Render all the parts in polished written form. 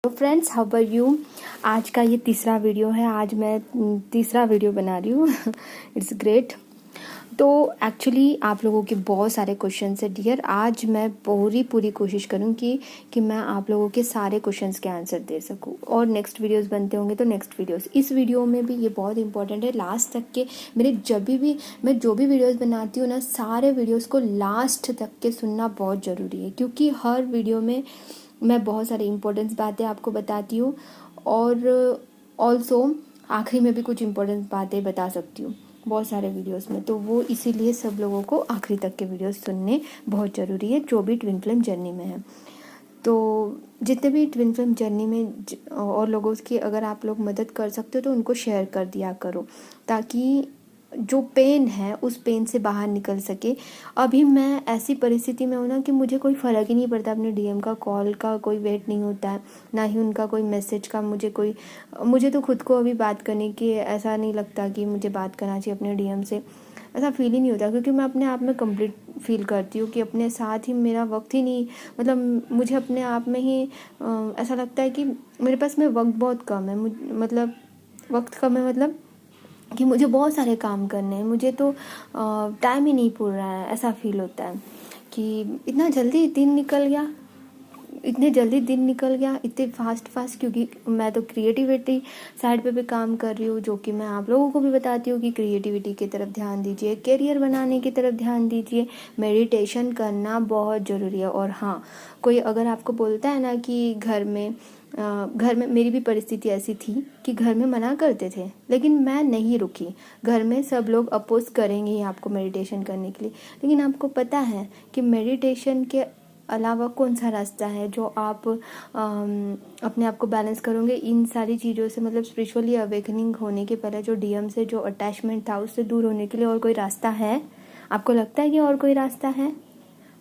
तो friends, how are you. आज का ये तीसरा वीडियो है। आज मैं तीसरा वीडियो बना रही हूँ। It's great. तो एक्चुअली आप लोगों के बहुत सारे क्वेश्चंस है डियर। आज मैं पूरी कोशिश करूँगी कि मैं आप लोगों के सारे क्वेश्चंस के आंसर दे सकूँ। और नेक्स्ट वीडियोस बनते होंगे तो नेक्स्ट वीडियोस, इस वीडियो में भी ये बहुत इंपॉर्टेंट है। लास्ट तक के मेरे मैं जो भी वीडियोस बनाती हूँ ना, सारे वीडियोस को लास्ट तक के सुनना बहुत ज़रूरी है, क्योंकि हर वीडियो में मैं बहुत सारी इंपॉर्टेंस बातें आपको बताती हूँ और ऑल्सो आखिरी में भी कुछ इंपॉर्टेंट बातें बता सकती हूँ बहुत सारे वीडियोस में। तो वो इसीलिए सब लोगों को आखिरी तक के वीडियोस सुनने बहुत ज़रूरी है, जो भी ट्विन फ्लेम जर्नी में है। तो जितने भी ट्विन फ्लेम जर्नी में और लोगों की अगर आप लोग मदद कर सकते हो तो उनको शेयर कर दिया करो, ताकि जो पेन है उस पेन से बाहर निकल सके। अभी मैं ऐसी परिस्थिति में हूँ ना कि मुझे कोई फ़र्क ही नहीं पड़ता, अपने डीएम का, कॉल का कोई वेट नहीं होता है, ना ही उनका कोई मैसेज का। मुझे तो खुद को अभी बात करने की ऐसा नहीं लगता कि मुझे बात करना चाहिए अपने डीएम से, ऐसा फील ही नहीं होता, क्योंकि मैं अपने आप में कंप्लीट फील करती हूँ कि अपने साथ ही मेरा वक्त ही नहीं, मतलब मुझे अपने आप में ही ऐसा लगता है कि मेरे पास में वक्त बहुत कम है। मतलब वक्त कम है, मतलब कि मुझे बहुत सारे काम करने हैं, मुझे तो टाइम ही नहीं पूर रहा है। ऐसा फील होता है कि इतना जल्दी दिन निकल गया, इतने फास्ट, क्योंकि मैं तो क्रिएटिविटी साइड पे भी काम कर रही हूँ, जो कि मैं आप लोगों को भी बताती हूँ कि क्रिएटिविटी की तरफ ध्यान दीजिए, करियर बनाने की तरफ ध्यान दीजिए, मेडिटेशन करना बहुत ज़रूरी है। और हाँ, कोई अगर आपको बोलता है ना कि घर में मेरी भी परिस्थिति ऐसी थी कि घर में मना करते थे, लेकिन मैं नहीं रुकी। घर में सब लोग अपोज करेंगे ही आपको मेडिटेशन करने के लिए, लेकिन आपको पता है कि मेडिटेशन के अलावा कौन सा रास्ता है जो आप अपने आप को बैलेंस करोगे इन सारी चीज़ों से, मतलब स्पिरिचुअली अवेकनिंग होने के पहले जो डीएम से जो अटैचमेंट था उससे दूर होने के लिए और कोई रास्ता है? आपको लगता है कि और कोई रास्ता है?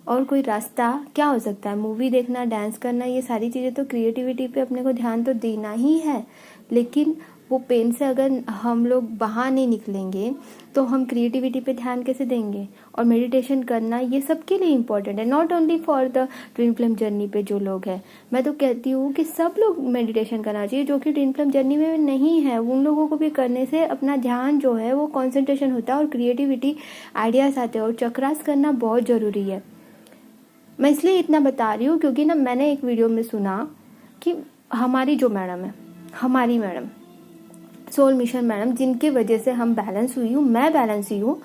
और कोई रास्ता क्या हो सकता है? मूवी देखना, डांस करना, ये सारी चीज़ें तो क्रिएटिविटी पे अपने को ध्यान तो देना ही है, लेकिन वो पेन से अगर हम लोग बाहर नहीं निकलेंगे तो हम क्रिएटिविटी पे ध्यान कैसे देंगे? और मेडिटेशन करना ये सबके लिए इम्पोर्टेंट है, not only for the twin flame journey पे जो लोग हैं। मैं तो कहती हूँ कि सब लोग मेडिटेशन करना चाहिए, जो कि ट्विन फ्लेम जर्नी में नहीं है उन लोगों को भी करने से अपना ध्यान जो है वो कॉन्सेंट्रेशन होता है और क्रिएटिविटी आइडियाज़ आते हैं। और चक्रास करना बहुत ज़रूरी है। मैं इसलिए इतना बता रही हूँ क्योंकि ना मैंने एक वीडियो में सुना कि हमारी जो मैडम है, हमारी मैडम सोल मिशन मैडम, जिनके वजह से हम बैलेंस हुई हूँ, मैं बैलेंस हुई हूँ,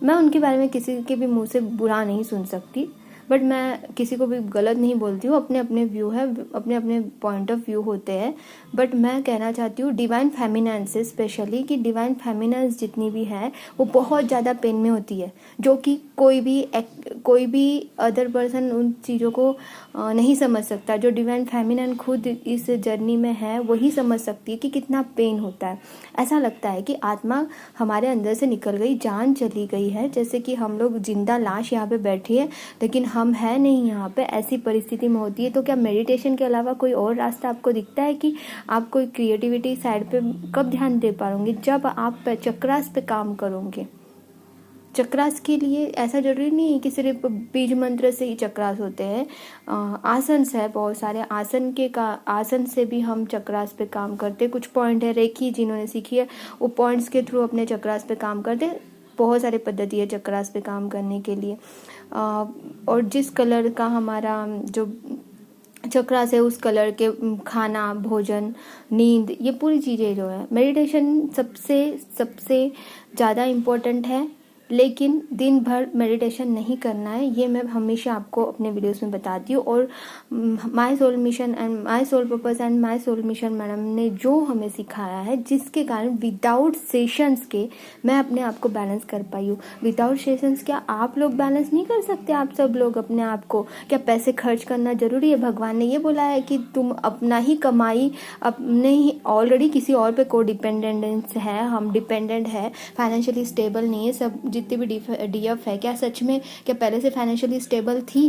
मैं उनके बारे में किसी के भी मुंह से बुरा नहीं सुन सकती, बट मैं किसी को भी गलत नहीं बोलती हूँ। अपने अपने व्यू है, अपने अपने पॉइंट ऑफ व्यू होते हैं। बट मैं कहना चाहती हूँ डिवाइन फेमिनाइन से स्पेशली, कि डिवाइन फेमिनाइंस जितनी भी है वो बहुत ज़्यादा पेन में होती है, जो कि कोई भी अदर पर्सन उन चीज़ों को नहीं समझ सकता। जो डिवाइन फेमिनाइन खुद इस जर्नी में है वही समझ सकती है कि कितना पेन होता है। ऐसा लगता है कि आत्मा हमारे अंदर से निकल गई, जान चली गई है, जैसे कि हम लोग जिंदा लाश यहाँ पे बैठी है लेकिन हम है नहीं यहाँ पे, ऐसी परिस्थिति में होती है। तो क्या मेडिटेशन के अलावा कोई और रास्ता आपको दिखता है कि आप कोई क्रिएटिविटी साइड पे कब ध्यान दे पाओगे? जब आप चक्रास पे काम करोगे। चक्रास के लिए ऐसा जरूरी नहीं है कि सिर्फ बीज मंत्र से ही चक्रास होते हैं। आसन है, बहुत सारे आसन से भी हम चक्रास पे काम करते। कुछ पॉइंट है, रेखी जिन्होंने सीखी है वो पॉइंट्स के थ्रू अपने चक्रास पे काम करते। बहुत सारे पद्धति है चक्रास पे काम करने के लिए। और जिस कलर का हमारा जो चक्रास है उस कलर के खाना, भोजन, नींद, ये पूरी चीज़ें जो है, मेडिटेशन सबसे ज़्यादा इम्पोर्टेंट है। लेकिन दिन भर मेडिटेशन नहीं करना है, ये मैं हमेशा आपको अपने वीडियोस में बताती हूँ। और my soul mission and my soul purpose and my soul mission madam ने जो हमें सिखाया है, जिसके कारण विदाउट सेशंस के मैं अपने आप को बैलेंस कर पाई हूँ। विदाउट सेशंस क्या आप लोग बैलेंस नहीं कर सकते? आप सब लोग अपने आप को, क्या पैसे खर्च करना जरूरी है? भगवान ने ये बोला है कि तुम अपना ही कमाई, अपने ही, ऑलरेडी किसी और पे को डिपेंडेंस है, हम डिपेंडेंट है, फाइनेंशियली स्टेबल नहीं है। सब जितनी भी डीएफ है, क्या सच में क्या पहले से फाइनेंशियली स्टेबल थी?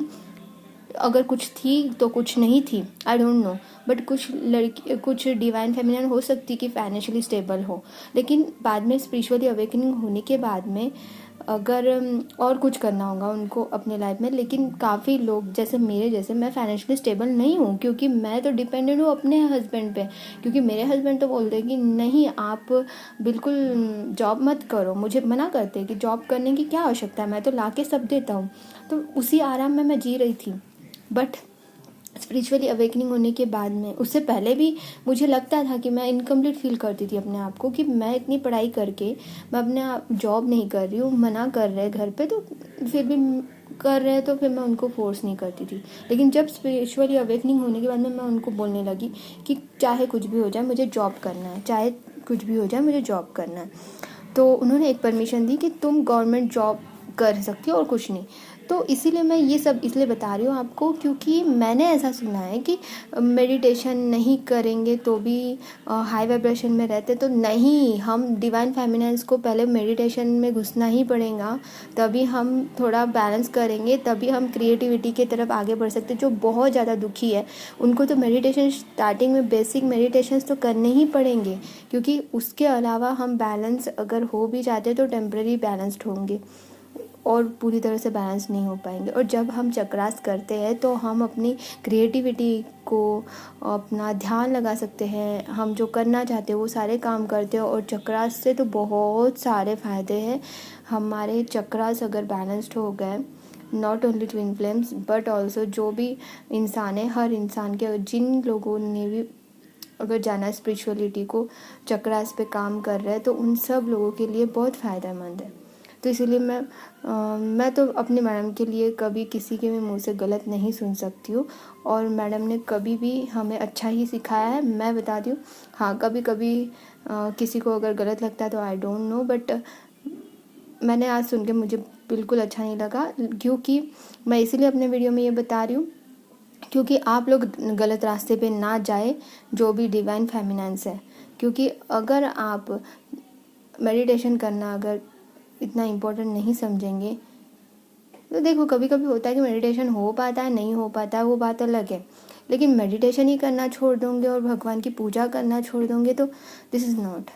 अगर कुछ थी तो कुछ नहीं थी, आई डोंट नो, बट कुछ डिवाइन फेमिनिन हो सकती कि फाइनेंशियली स्टेबल हो, लेकिन बाद में स्पिरिचुअली अवेकनिंग होने के बाद में अगर और कुछ करना होगा उनको अपने लाइफ में। लेकिन काफ़ी लोग जैसे मेरे जैसे, मैं फाइनेंशियली स्टेबल नहीं हूँ क्योंकि मैं तो डिपेंडेंट हूँ अपने हस्बैंड पे, क्योंकि मेरे हस्बैंड तो बोलते हैं कि नहीं आप बिल्कुल जॉब मत करो, मुझे मना करते हैं कि जॉब करने की क्या आवश्यकता है, मैं तो ला के सब देता हूँ। तो उसी आराम में मैं जी रही थी। बट स्पिरिचुअली अवेकनिंग होने के बाद में, उससे पहले भी मुझे लगता था कि मैं इनकम्प्लीट फील करती थी अपने आप को, कि मैं इतनी पढ़ाई करके मैं अपने आप जॉब नहीं कर रही हूँ, मना कर रहे घर पे तो फिर भी कर रहे हैं, तो फिर मैं उनको फोर्स नहीं करती थी। लेकिन जब स्पिरिचुअली अवेकनिंग होने के बाद में मैं उनको बोलने लगी कि चाहे कुछ भी हो जाए मुझे जॉब करना है, चाहे कुछ भी हो जाए मुझे जॉब करना है, तो उन्होंने एक परमिशन दी कि तुम गवर्नमेंट जॉब कर सकती हो और कुछ नहीं। तो इसीलिए मैं ये सब इसलिए बता रही हूँ आपको, क्योंकि मैंने ऐसा सुना है कि मेडिटेशन नहीं करेंगे तो भी हाई वाइब्रेशन में रहते, तो नहीं, हम डिवाइन फेमिनिन्स को पहले मेडिटेशन में घुसना ही पड़ेगा, तभी हम थोड़ा बैलेंस करेंगे, तभी हम क्रिएटिविटी की तरफ आगे बढ़ सकते। जो बहुत ज़्यादा दुखी है उनको तो मेडिटेशन स्टार्टिंग में बेसिक मेडिटेशंस तो करने ही पड़ेंगे, क्योंकि उसके अलावा हम बैलेंस अगर हो भी जाते तो टेम्पररी बैलेंस्ड होंगे और पूरी तरह से बैलेंस नहीं हो पाएंगे। और जब हम चक्रास करते हैं तो हम अपनी क्रिएटिविटी को, अपना ध्यान लगा सकते हैं, हम जो करना चाहते हैं वो सारे काम करते हैं। और चक्रास से तो बहुत सारे फ़ायदे हैं। हमारे चक्रास अगर बैलेंस्ड हो गए, not only twin flames but also जो भी इंसान है, हर इंसान के, जिन लोगों ने भी अगर जाना स्पिरिचुअलिटी को, चक्रास पे काम कर रहे हैं, तो उन सब लोगों के लिए बहुत फ़ायदेमंद है। तो इसीलिए मैं तो अपने मैडम के लिए कभी किसी के भी मुंह से गलत नहीं सुन सकती हूँ, और मैडम ने कभी भी हमें अच्छा ही सिखाया है। मैं बता दी हूँ, हाँ कभी कभी किसी को अगर गलत लगता है तो आई डोंट नो, बट मैंने आज सुन के मुझे बिल्कुल अच्छा नहीं लगा, क्योंकि मैं इसीलिए अपने वीडियो में ये बता रही हूँ क्योंकि आप लोग गलत रास्ते पे ना जाए, जो भी डिवाइन फेमिनिन्स है। क्योंकि अगर आप मेडिटेशन करना अगर इतना इम्पोर्टेंट नहीं समझेंगे, तो देखो कभी कभी होता है कि मेडिटेशन हो पाता है, नहीं हो पाता है, वो बात अलग है। लेकिन मेडिटेशन ही करना छोड़ दोगे और भगवान की पूजा करना छोड़ दोगे तो दिस इज़ नॉट,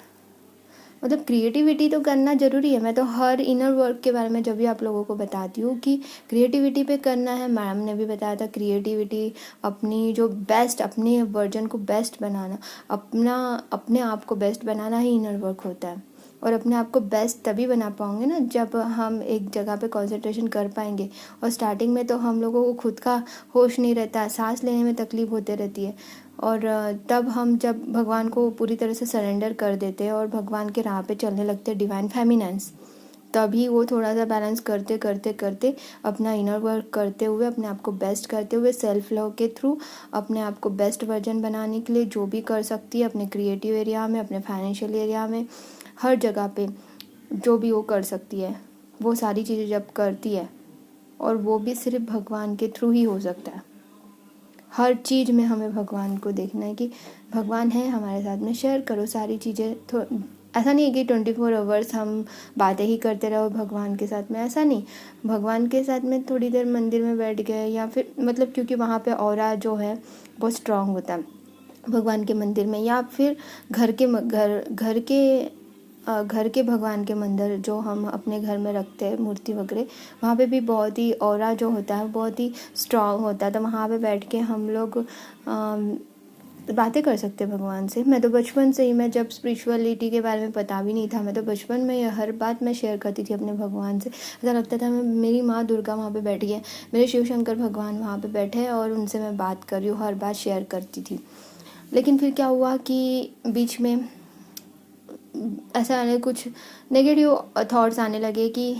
मतलब क्रिएटिविटी तो करना ज़रूरी है। मैं तो हर इनर वर्क के बारे में जब भी आप लोगों को बताती हूँ कि क्रिएटिविटी पे करना है, मैडम ने भी बताया था, क्रिएटिविटी अपनी जो बेस्ट, अपने वर्जन को बेस्ट बनाना, अपने आप को बेस्ट बनाना ही इनर वर्क होता है। और अपने आप को बेस्ट तभी बना पाओगे ना जब हम एक जगह पे कंसंट्रेशन कर पाएंगे। और स्टार्टिंग में तो हम लोगों को खुद का होश नहीं रहता, सांस लेने में तकलीफ होती रहती है। और तब हम जब भगवान को पूरी तरह से सरेंडर कर देते हैं और भगवान के राह पे चलने लगते हैं डिवाइन फेमिनिन्स, तभी वो थोड़ा सा बैलेंस करते करते करते अपना इनर वर्क करते हुए, अपने आप को बेस्ट करते हुए, सेल्फ लव के थ्रू अपने आप को बेस्ट वर्जन बनाने के लिए जो भी कर सकती है, अपने क्रिएटिव एरिया में, अपने फाइनेंशियल एरिया में, हर जगह पे जो भी वो कर सकती है, वो सारी चीज़ें जब करती है, और वो भी सिर्फ भगवान के थ्रू ही हो सकता है। हर चीज़ में हमें भगवान को देखना है कि भगवान है हमारे साथ में, शेयर करो सारी चीज़ें। तो ऐसा नहीं है कि 24 आवर्स हम बातें ही करते रहो भगवान के साथ में, ऐसा नहीं। भगवान के साथ में थोड़ी देर मंदिर में बैठ गए, या फिर मतलब क्योंकि वहाँ पे ऑरा जो है बहुत स्ट्रांग होता है भगवान के मंदिर में, या फिर घर के भगवान के मंदिर जो हम अपने घर में रखते हैं, मूर्ति वगैरह, वहाँ पे भी बहुत ही ऑरा जो होता है बहुत ही स्ट्रांग होता है। तो वहाँ पे बैठ के हम लोग बातें कर सकते हैं भगवान से। मैं तो बचपन से ही, मैं जब स्पिरिचुअलिटी के बारे में पता भी नहीं था, मैं तो बचपन में हर बात मैं शेयर करती थी अपने भगवान से। ऐसा लगता था मेरी माँ दुर्गा वहाँ पे बैठी है, मेरे शिव शंकर भगवान वहाँ पे बैठे हैं और उनसे मैं बात कर रही हूँ, हर बात शेयर करती थी। लेकिन फिर क्या हुआ कि बीच में ऐसा आने, कुछ नेगेटिव थॉट्स आने लगे कि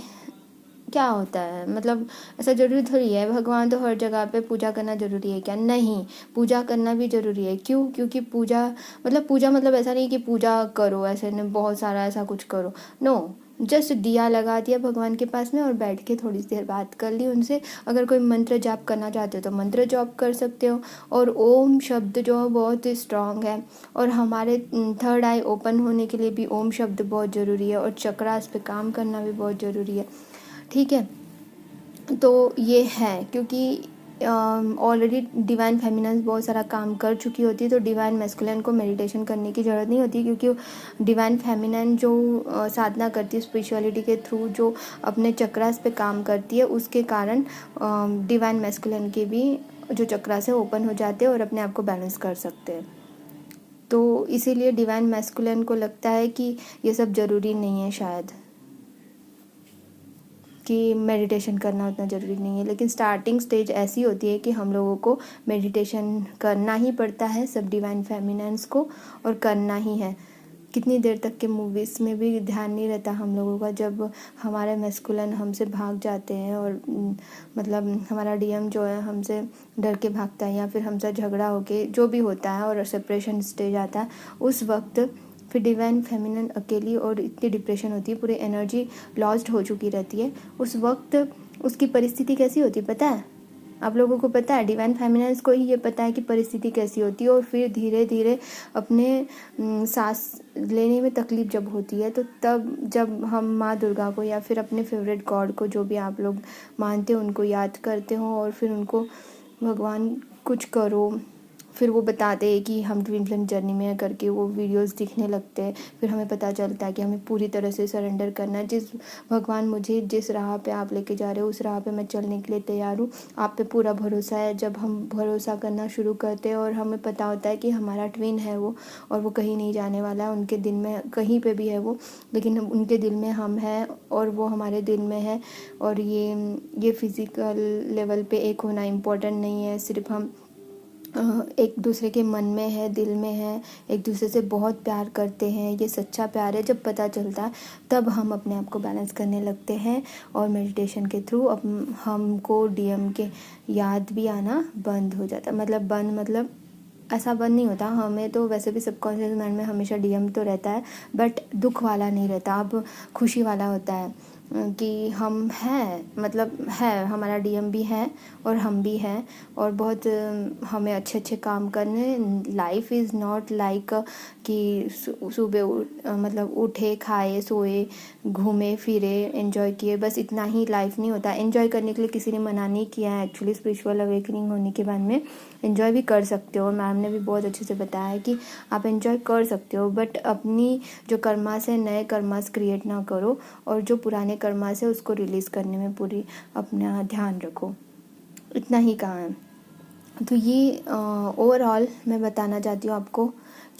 क्या होता है, मतलब ऐसा ज़रूरी थोड़ी है, भगवान तो हर जगह पे पूजा करना ज़रूरी है क्या? नहीं, पूजा करना भी ज़रूरी है। क्यों? क्योंकि पूजा मतलब ऐसा नहीं कि पूजा करो, ऐसे नहीं बहुत सारा ऐसा कुछ करो, नो, जस्ट दिया लगा दिया भगवान के पास में और बैठ के थोड़ी देर बात कर ली उनसे। अगर कोई मंत्र जाप करना चाहते हो तो मंत्र जाप कर सकते हो। और ओम शब्द जो है बहुत ही स्ट्रांग है, और हमारे थर्ड आई ओपन होने के लिए भी ओम शब्द बहुत ज़रूरी है, और चक्रास पे काम करना भी बहुत ज़रूरी है। ठीक है, तो ये है, क्योंकि ऑलरेडी डिवाइन फेमिनिन बहुत सारा काम कर चुकी होती है, तो डिवाइन मैस्कुलिन को मेडिटेशन करने की ज़रूरत नहीं होती, क्योंकि डिवाइन फेमिनिन जो साधना करती है स्पिरिचुअलिटी के थ्रू, जो अपने चक्रास पे काम करती है, उसके कारण डिवाइन मैस्कुलिन के भी जो चक्रास है ओपन हो जाते हैं और अपने आप को बैलेंस कर सकते हैं। तो इसीलिए डिवाइन मैस्कुलिन को लगता है कि ये सब ज़रूरी नहीं है, शायद कि मेडिटेशन करना उतना ज़रूरी नहीं है। लेकिन स्टार्टिंग स्टेज ऐसी होती है कि हम लोगों को मेडिटेशन करना ही पड़ता है, सब डिवाइन फेमिनिन्स को, और करना ही है। कितनी देर तक के मूवीज़ में भी ध्यान नहीं रहता हम लोगों का, जब हमारे मैस्कुलिन हमसे भाग जाते हैं और मतलब हमारा डीएम जो है हमसे डर के भागता है, या फिर हमसे झगड़ा होके जो भी होता है और सेपरेशन स्टेज आता है, उस वक्त फिर डिवाइन फेमिनिन अकेली और इतनी डिप्रेशन होती है, पूरी एनर्जी लॉस्ट हो चुकी रहती है। उस वक्त उसकी परिस्थिति कैसी होती है पता है? आप लोगों को पता है? डिवाइन फेमिनिन्स को ही ये पता है कि परिस्थिति कैसी होती है। और फिर धीरे धीरे अपने सांस लेने में तकलीफ जब होती है, तो तब जब हम माँ दुर्गा को या फिर अपने फेवरेट गॉड को, जो भी आप लोग मानते हो, उनको याद करते हो और फिर उनको भगवान कुछ करो, फिर वो बताते हैं कि हम ट्विन फ्लेम जर्नी में करके वो वीडियोस दिखने लगते हैं। फिर हमें पता चलता है कि हमें पूरी तरह से सरेंडर करना है। भगवान मुझे जिस राह पे आप लेके जा रहे हो उस राह पे मैं चलने के लिए तैयार हूँ, आप पे पूरा भरोसा है। जब हम भरोसा करना शुरू करते हैं और हमें पता होता है कि हमारा ट्विन है वो, और वो कहीं नहीं जाने वाला है, उनके दिल में कहीं पे भी है वो, लेकिन उनके दिल में हम हैं और वो हमारे दिल में है। और ये फिज़िकल लेवल पे एक होना इम्पोर्टेंट नहीं है, सिर्फ हम एक दूसरे के मन में है, दिल में है, एक दूसरे से बहुत प्यार करते हैं, ये सच्चा प्यार है। जब पता चलता है तब हम अपने आप को बैलेंस करने लगते हैं, और मेडिटेशन के थ्रू अब हमको डीएम के याद भी आना बंद हो जाता है। मतलब ऐसा बंद नहीं होता, हमें तो वैसे भी सबकॉन्शियस माइंड में हमेशा डीएम तो रहता है, बट दुख वाला नहीं रहता, अब खुशी वाला होता है कि हम हैं, मतलब है, हमारा डीएम भी है और हम भी हैं, और बहुत हमें अच्छे अच्छे काम करने। लाइफ इज़ नॉट लाइक कि सुबह मतलब उठे, खाए, सोए, घूमे फिरे, एंजॉय किए, बस इतना ही लाइफ नहीं होता। एंजॉय करने के लिए किसी ने मना नहीं किया है, एक्चुअली स्पिरिचुअल अवेकनिंग होने के बाद में एंजॉय भी कर सकते हो, और मैम ने भी बहुत अच्छे से बताया है कि आप एंजॉय कर सकते हो, बट अपनी जो कर्मास है नए कर्मास क्रिएट ना करो, और जो पुराने कर्मास है उसको रिलीज़ करने में पूरी अपना ध्यान रखो। इतना ही कहा है। तो ये ओवरऑल मैं बताना चाहती हूँ आपको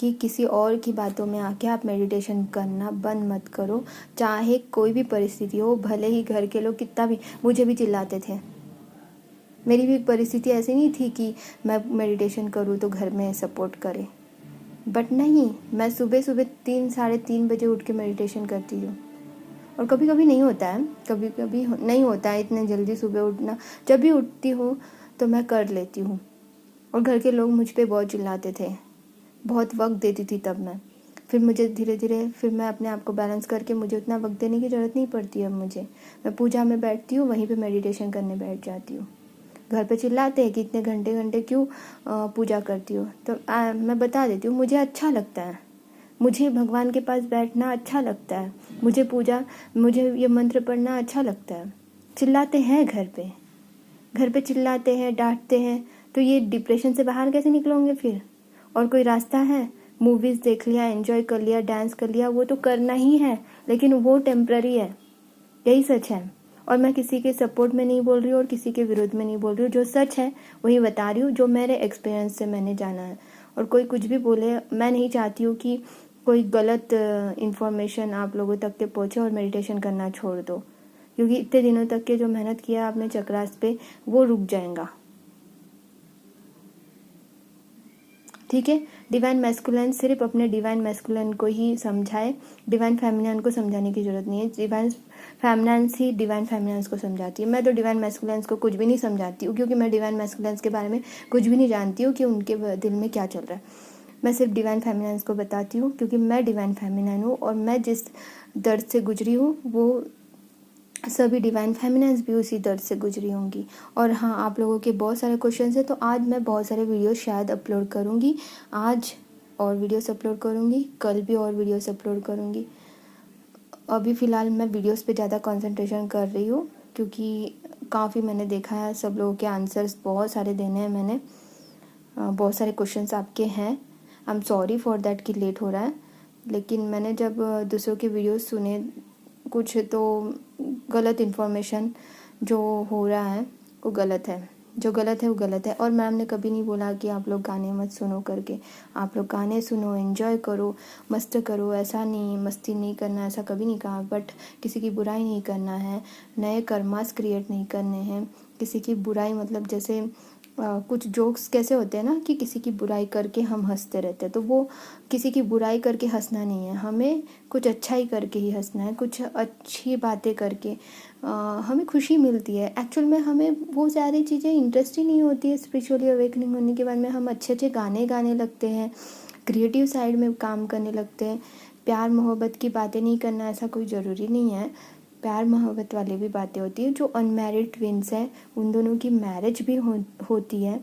कि किसी और की बातों में आके आप मेडिटेशन करना बंद मत करो, चाहे कोई भी परिस्थिति हो। भले ही घर के लोग कितना भी, मुझे भी चिल्लाते थे, मेरी भी परिस्थिति ऐसी नहीं थी कि मैं मेडिटेशन करूँ तो घर में सपोर्ट करे, बट नहीं, मैं सुबह सुबह 3-3:30 बजे उठ के मेडिटेशन करती हूँ। और कभी कभी नहीं होता है, कभी कभी नहीं होता है इतने जल्दी सुबह उठना। जब भी उठती हूँ तो मैं कर लेती हूँ, और घर के लोग मुझ पे बहुत चिल्लाते थे, बहुत वक्त देती थी तब मैं। फिर मुझे धीरे धीरे फिर मैं अपने आप को बैलेंस करके, मुझे उतना वक्त देने की ज़रूरत नहीं पड़ती अब मुझे। मैं पूजा में बैठती हूँ, वहीं पे मेडिटेशन करने बैठ जाती हूँ। घर पे चिल्लाते हैं कि इतने घंटे घंटे क्यों पूजा करती हो, तो मैं बता देती हूँ, मुझे अच्छा लगता है, मुझे भगवान के पास बैठना अच्छा लगता है, मुझे ये मंत्र पढ़ना अच्छा लगता है। चिल्लाते हैं घर पे चिल्लाते हैं, डांटते हैं, तो ये डिप्रेशन से बाहर कैसे निकलोगे फिर? और कोई रास्ता है? मूवीज़ देख लिया, एंजॉय कर लिया, डांस कर लिया, वो तो करना ही है, लेकिन वो टेम्प्ररी है, यही सच है। और मैं किसी के सपोर्ट में नहीं बोल रही हूँ और किसी के विरोध में नहीं बोल रही हूँ, जो सच है वही बता रही हूँ, जो मेरे एक्सपीरियंस से मैंने जाना है। और कोई कुछ भी बोले, मैं नहीं चाहती हूँ कि कोई गलत इन्फॉर्मेशन आप लोगों तक के पहुँचे और मेडिटेशन करना छोड़ दो, क्योंकि इतने दिनों तक के जो मेहनत किया आपने चक्रास पे, वो रुक जाएगा। ठीक है, डिवाइन मैस्कुलिन सिर्फ अपने डिवाइन मैस्कुलिन को ही समझाए, डिवाइन फेमिनिन को समझाने की जरूरत नहीं है। डिवाइन फेमिनिन ही डिवाइन फेमिनिन को समझाती है। मैं तो डिवाइन मैस्कुलिन को कुछ भी नहीं समझाती हूँ, क्योंकि मैं डिवाइन मैस्कुलिन के बारे में कुछ भी नहीं जानती हूँ कि उनके दिल में क्या चल रहा है। मैं सिर्फ डिवाइन फेमिनिन को बताती हूँ, क्योंकि मैं डिवाइन फेमिनिन हूँ, और मैं जिस दर्द से गुजरी हूँ वो सभी डिवाइन फेमिनिन्स भी उसी दर्द से गुजरी होंगी। और हाँ, आप लोगों के बहुत सारे क्वेश्चंस हैं, तो आज मैं बहुत सारे वीडियोस शायद अपलोड करूँगी। आज और वीडियोस अपलोड करूँगी, कल भी और वीडियोस अपलोड करूँगी। अभी फ़िलहाल मैं वीडियोस पे ज़्यादा कंसंट्रेशन कर रही हूँ, क्योंकि काफ़ी मैंने देखा है, सब लोगों के आंसर्स बहुत सारे देने हैं मैंने, बहुत सारे क्वेश्चंस आपके हैं। I am sorry for that कि लेट हो रहा है, लेकिन मैंने जब दूसरों के वीडियोस सुने, कुछ तो गलत इन्फॉर्मेशन जो हो रहा है वो गलत है, जो गलत है वो गलत है। और मैम ने कभी नहीं बोला कि आप लोग गाने मत सुनो करके, आप लोग गाने सुनो, एंजॉय करो, मस्त करो, ऐसा नहीं मस्ती नहीं करना, ऐसा कभी नहीं कहा। बट किसी की बुराई नहीं करना है, नए कर्मास क्रिएट नहीं करने हैं, किसी की बुराई मतलब जैसे कुछ जोक्स कैसे होते हैं ना कि किसी की बुराई करके हम हंसते रहते हैं, तो वो किसी की बुराई करके हंसना नहीं है, हमें कुछ अच्छा ही करके ही हंसना है, कुछ अच्छी बातें करके हमें खुशी मिलती है। एक्चुअल में हमें वो सारी चीज़ें इंटरेस्ट ही नहीं होती है। स्पिरिचुअली अवेकनिंग होने के बाद में हम अच्छे अच्छे गाने गाने लगते हैं, क्रिएटिव साइड में काम करने लगते हैं। प्यार मोहब्बत की बातें नहीं करना ऐसा कोई ज़रूरी नहीं है, प्यार मोहब्बत वाली भी बातें होती है। जो अनमैरिड ट्विंस हैं उन दोनों की मैरिज भी होती है।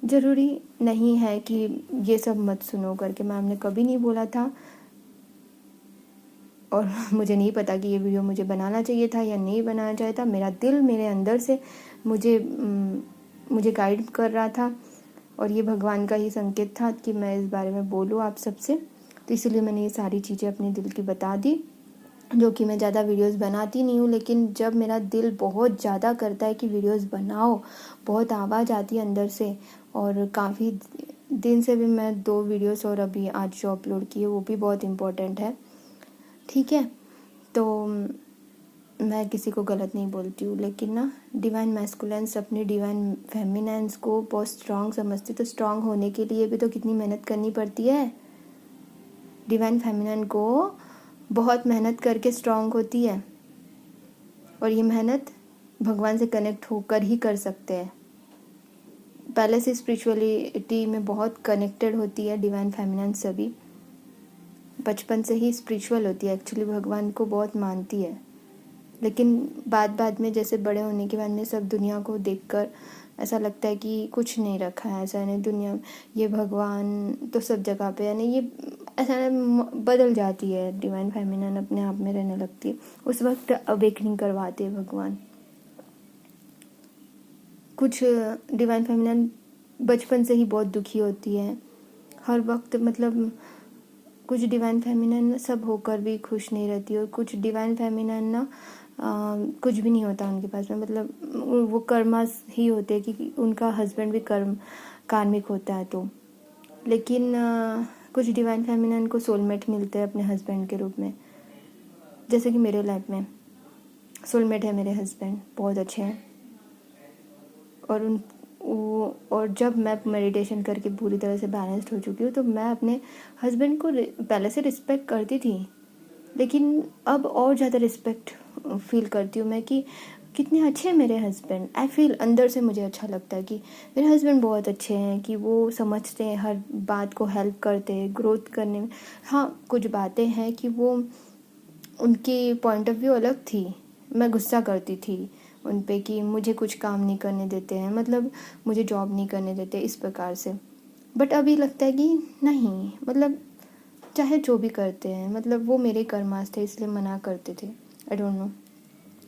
ज़रूरी नहीं है कि ये सब मत सुनो करके, मैम ने कभी नहीं बोला था। और मुझे नहीं पता कि ये वीडियो मुझे बनाना चाहिए था या नहीं बनाना चाहिए था। मेरा दिल मेरे अंदर से मुझे गाइड कर रहा था, और ये भगवान का ही संकेत था कि मैं इस बारे में बोलूँ आप सबसे। तो इसलिए मैंने ये सारी चीज़ें अपने दिल की बता दी, जो कि मैं ज़्यादा वीडियोस बनाती नहीं हूँ, लेकिन जब मेरा दिल बहुत ज़्यादा करता है कि वीडियोस बनाओ, बहुत आवाज़ आती है अंदर से। और काफ़ी दिन से भी मैं 2 वीडियोस और अभी आज जो अपलोड किए वो भी बहुत इम्पोर्टेंट है, ठीक है। तो मैं किसी को गलत नहीं बोलती हूँ, लेकिन ना डिवाइन मैस्कुलेंस अपने डिवाइन फेमिनेंस को बहुत स्ट्रांग समझती। तो स्ट्रांग होने के लिए भी तो कितनी मेहनत करनी पड़ती है। डिवाइन फेमिनन को बहुत मेहनत करके स्ट्रांग होती है, और ये मेहनत भगवान से कनेक्ट होकर ही कर सकते हैं। पहले से स्पिरिचुअलिटी में बहुत कनेक्टेड होती है डिवाइन फेमिनन, सभी बचपन से ही स्पिरिचुअल होती है, एक्चुअली भगवान को बहुत मानती है। लेकिन बाद में जैसे बड़े होने के बाद में सब दुनिया को देखकर ऐसा लगता है कि कुछ नहीं रखा है, ऐसा नहीं दुनिया, ये भगवान तो सब जगह पे है, नहीं ये ऐसा बदल जाती है। डिवाइन फेमिनन अपने आप में रहने लगती है, उस वक्त अवेकनिंग करवाते हैं भगवान। कुछ डिवाइन फेमिनन बचपन से ही बहुत दुखी होती है हर वक्त, मतलब कुछ डिवाइन फेमिनन सब होकर भी खुश नहीं रहती, और कुछ डिवाइन फेमिनन ना कुछ भी नहीं होता उनके पास में, मतलब वो कर्मास ही होते हैं कि उनका हस्बैंड भी कार्मिक होता है। तो लेकिन कुछ डिवाइन फेमिनन को सोलमेट मिलते हैं अपने हस्बैंड के रूप में, जैसे कि मेरे लाइफ में सोलमेट है मेरे हस्बैंड, बहुत अच्छे हैं। और जब मैं मेडिटेशन करके पूरी तरह से बैलेंस्ड हो चुकी हूँ, तो मैं अपने हस्बैंड को पहले से रिस्पेक्ट करती थी, लेकिन अब और ज़्यादा रिस्पेक्ट फील करती हूँ मैं कि कितने अच्छे हैं मेरे हस्बैंड। आई फील अंदर से मुझे अच्छा लगता है कि मेरे हस्बैंड बहुत अच्छे हैं, कि वो समझते हैं, हर बात को हेल्प करते हैं ग्रोथ करने में। हाँ, कुछ बातें हैं कि वो उनकी पॉइंट ऑफ व्यू अलग थी, मैं गुस्सा करती थी उन पे कि मुझे कुछ काम नहीं करने देते हैं, मतलब मुझे जॉब नहीं करने देते इस प्रकार से। बट अभी लगता है कि नहीं, मतलब चाहे जो भी करते हैं, मतलब वो मेरे कर्मास थे इसलिए मना करते थे, आई डोंट नो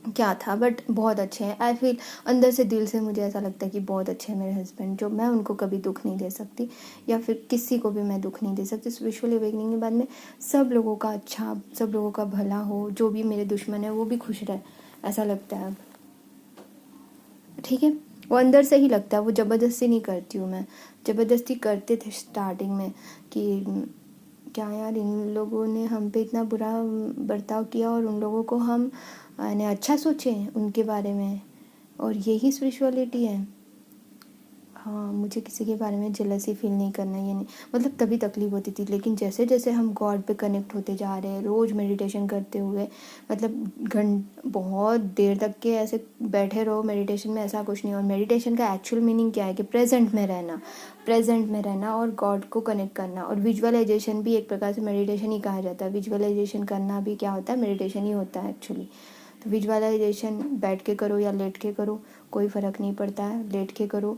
क्या था, बट बहुत अच्छे हैं। आई फील अंदर से, दिल से मुझे ऐसा लगता है कि बहुत अच्छे हैं मेरे हस्बैंड, जो मैं उनको कभी दुख नहीं दे सकती, या फिर किसी को भी मैं दुख नहीं दे सकती। स्पिरिचुअली अवेकनिंग के बाद में सब लोगों का अच्छा, सब लोगों का भला हो, जो भी मेरे दुश्मन है वो भी खुश रहे, ऐसा लगता है अब, ठीक है। वो अंदर से ही लगता है, वो ज़बरदस्ती नहीं करती हूँ मैं। ज़बरदस्ती करते थे स्टार्टिंग में कि क्या यार, इन लोगों ने हम पे इतना बुरा बर्ताव किया और उन लोगों को हम ने अच्छा सोचें उनके बारे में, और यही स्पिरिचुअलिटी है। हाँ, मुझे किसी के बारे में जेलसी फील नहीं करना, ये नहीं, मतलब तभी तकलीफ होती थी। लेकिन जैसे जैसे हम गॉड पे कनेक्ट होते जा रहे हैं, रोज़ मेडिटेशन करते हुए, मतलब बहुत देर तक के ऐसे बैठे रहो मेडिटेशन में, ऐसा कुछ नहीं। और मेडिटेशन का एक्चुअल मीनिंग क्या है कि प्रेजेंट में रहना और गॉड को कनेक्ट करना। और विजुअलाइजेशन भी एक प्रकार से मेडिटेशन ही कहा जाता है। विजुअलाइजेशन करना भी क्या होता है, मेडिटेशन ही होता है एक्चुअली। तो विजुअलाइजेशन बैठ के करो या लेट के करो, कोई फ़र्क नहीं पड़ता है, लेट के करो।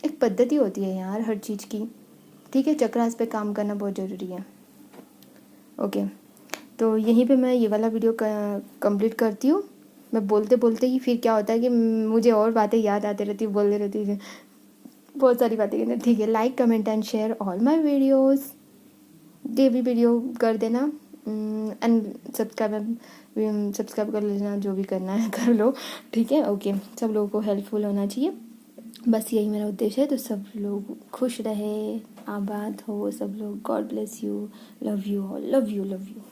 एक पद्धति होती है यार हर चीज़ की, ठीक है। चक्रास पे काम करना बहुत ज़रूरी है। ओके, तो यहीं पे मैं ये वाला वीडियो कंप्लीट करती हूँ। मैं बोलते बोलते ही फिर क्या होता है कि मुझे और बातें याद आती रहती है, बोलते रहती है, बहुत सारी बातें करते। ठीक है, like comment and share all my videos, ये भी वीडियो कर देना एंड सब्सक्राइब कर लेना, जो भी करना है कर लो, ठीक है। ओके, सब लोगों को हेल्पफुल होना चाहिए, बस यही मेरा उद्देश्य है। तो सब लोग खुश रहे, आबाद हो सब लोग। God bless you, love you all, love you love you.